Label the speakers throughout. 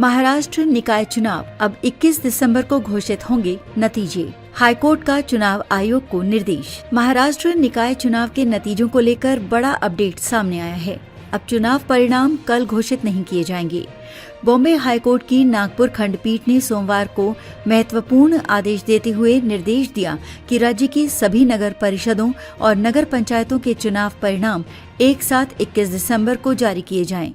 Speaker 1: महाराष्ट्र निकाय चुनाव अब 21 दिसंबर को घोषित होंगे नतीजे। हाईकोर्ट का चुनाव आयोग को निर्देश। महाराष्ट्र निकाय चुनाव के नतीजों को लेकर बड़ा अपडेट सामने आया है। अब चुनाव परिणाम कल घोषित नहीं किए जाएंगे। बॉम्बे हाईकोर्ट की नागपुर खंडपीठ ने सोमवार को महत्वपूर्ण आदेश देते हुए निर्देश दिया कि राज्य की सभी नगर परिषदों और नगर पंचायतों के चुनाव परिणाम एक साथ 21 दिसंबर को जारी किए जाएं।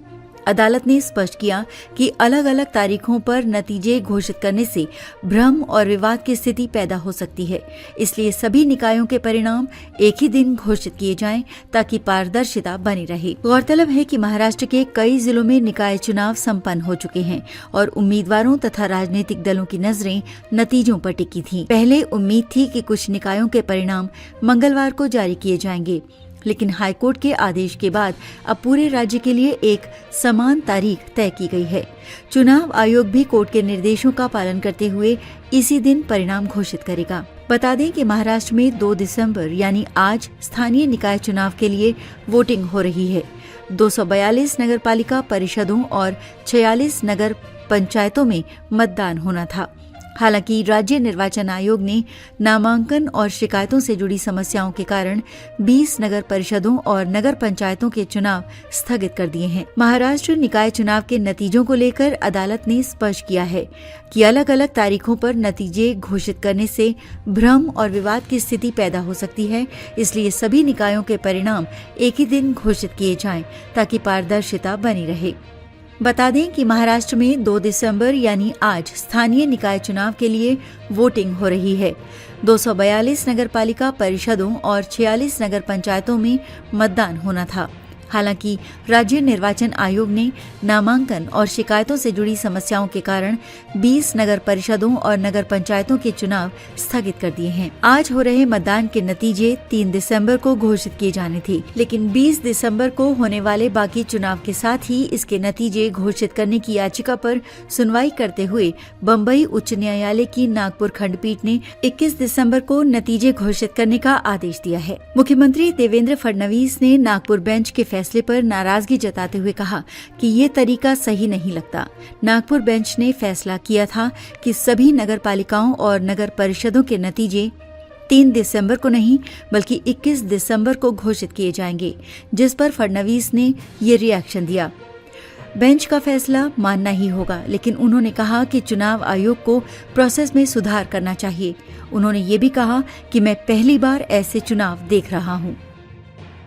Speaker 1: अदालत ने स्पष्ट किया कि अलग अलग तारीखों पर नतीजे घोषित करने से भ्रम और विवाद की स्थिति पैदा हो सकती है। इसलिए सभी निकायों के परिणाम एक ही दिन घोषित किए जाएं ताकि पारदर्शिता बनी रहे। गौरतलब है कि महाराष्ट्र के कई जिलों में निकाय चुनाव संपन्न हो चुके हैं और उम्मीदवारों तथा राजनीतिक दलों की नजरें नतीजों पर टिकी थीं। पहले उम्मीद थी कि कुछ निकायों के परिणाम मंगलवार को जारी किए जाएंगे, लेकिन हाईकोर्ट के आदेश के बाद अब पूरे राज्य के लिए एक समान तारीख तय की गई है। चुनाव आयोग भी कोर्ट के निर्देशों का पालन करते हुए इसी दिन परिणाम घोषित करेगा। बता दें कि महाराष्ट्र में 2 दिसंबर यानी आज स्थानीय निकाय चुनाव के लिए वोटिंग हो रही है। 242 नगरपालिका परिषदों और 46 नगर पंचायतों में मतदान होना था। हालांकि राज्य निर्वाचन आयोग ने नामांकन और शिकायतों से जुड़ी समस्याओं के कारण 20 नगर परिषदों और नगर पंचायतों के चुनाव स्थगित कर दिए हैं। महाराष्ट्र निकाय चुनाव के नतीजों को लेकर अदालत ने स्पष्ट किया है कि अलग अलग तारीखों पर नतीजे घोषित करने से भ्रम और विवाद की स्थिति पैदा हो सकती है। इसलिए सभी निकायों के परिणाम एक ही दिन घोषित किए जाएं ताकि पारदर्शिता बनी रहे। बता दें कि महाराष्ट्र में 2 दिसंबर यानी आज स्थानीय निकाय चुनाव के लिए वोटिंग हो रही है। 242 नगरपालिका परिषदों और 46 नगर पंचायतों में मतदान होना था। हालांकि राज्य निर्वाचन आयोग ने नामांकन और शिकायतों से जुड़ी समस्याओं के कारण 20 नगर परिषदों और नगर पंचायतों के चुनाव स्थगित कर दिए हैं। आज हो रहे मतदान के नतीजे 3 दिसंबर को घोषित किए जाने थे, लेकिन 20 दिसंबर को होने वाले बाकी चुनाव के साथ ही इसके नतीजे घोषित करने की याचिका पर सुनवाई करते हुए बम्बई उच्च न्यायालय की नागपुर खंडपीठ ने 21 दिसंबर को नतीजे घोषित करने का आदेश दिया है। मुख्यमंत्री देवेंद्र फडणवीस ने नागपुर बेंच के फैसले पर नाराजगी जताते हुए कहा कि ये तरीका सही नहीं लगता। नागपुर बेंच ने फैसला किया था कि सभी नगर पालिकाओं और नगर परिषदों के नतीजे 3 दिसंबर को नहीं बल्कि 21 दिसंबर को घोषित किए जाएंगे, जिस पर फडणवीस ने ये रिएक्शन दिया। बेंच का फैसला मानना ही होगा, लेकिन उन्होंने कहा कि चुनाव आयोग को प्रोसेस में सुधार करना चाहिए। उन्होंने ये भी कहा कि मैं पहली बार ऐसे चुनाव देख रहा हूँ।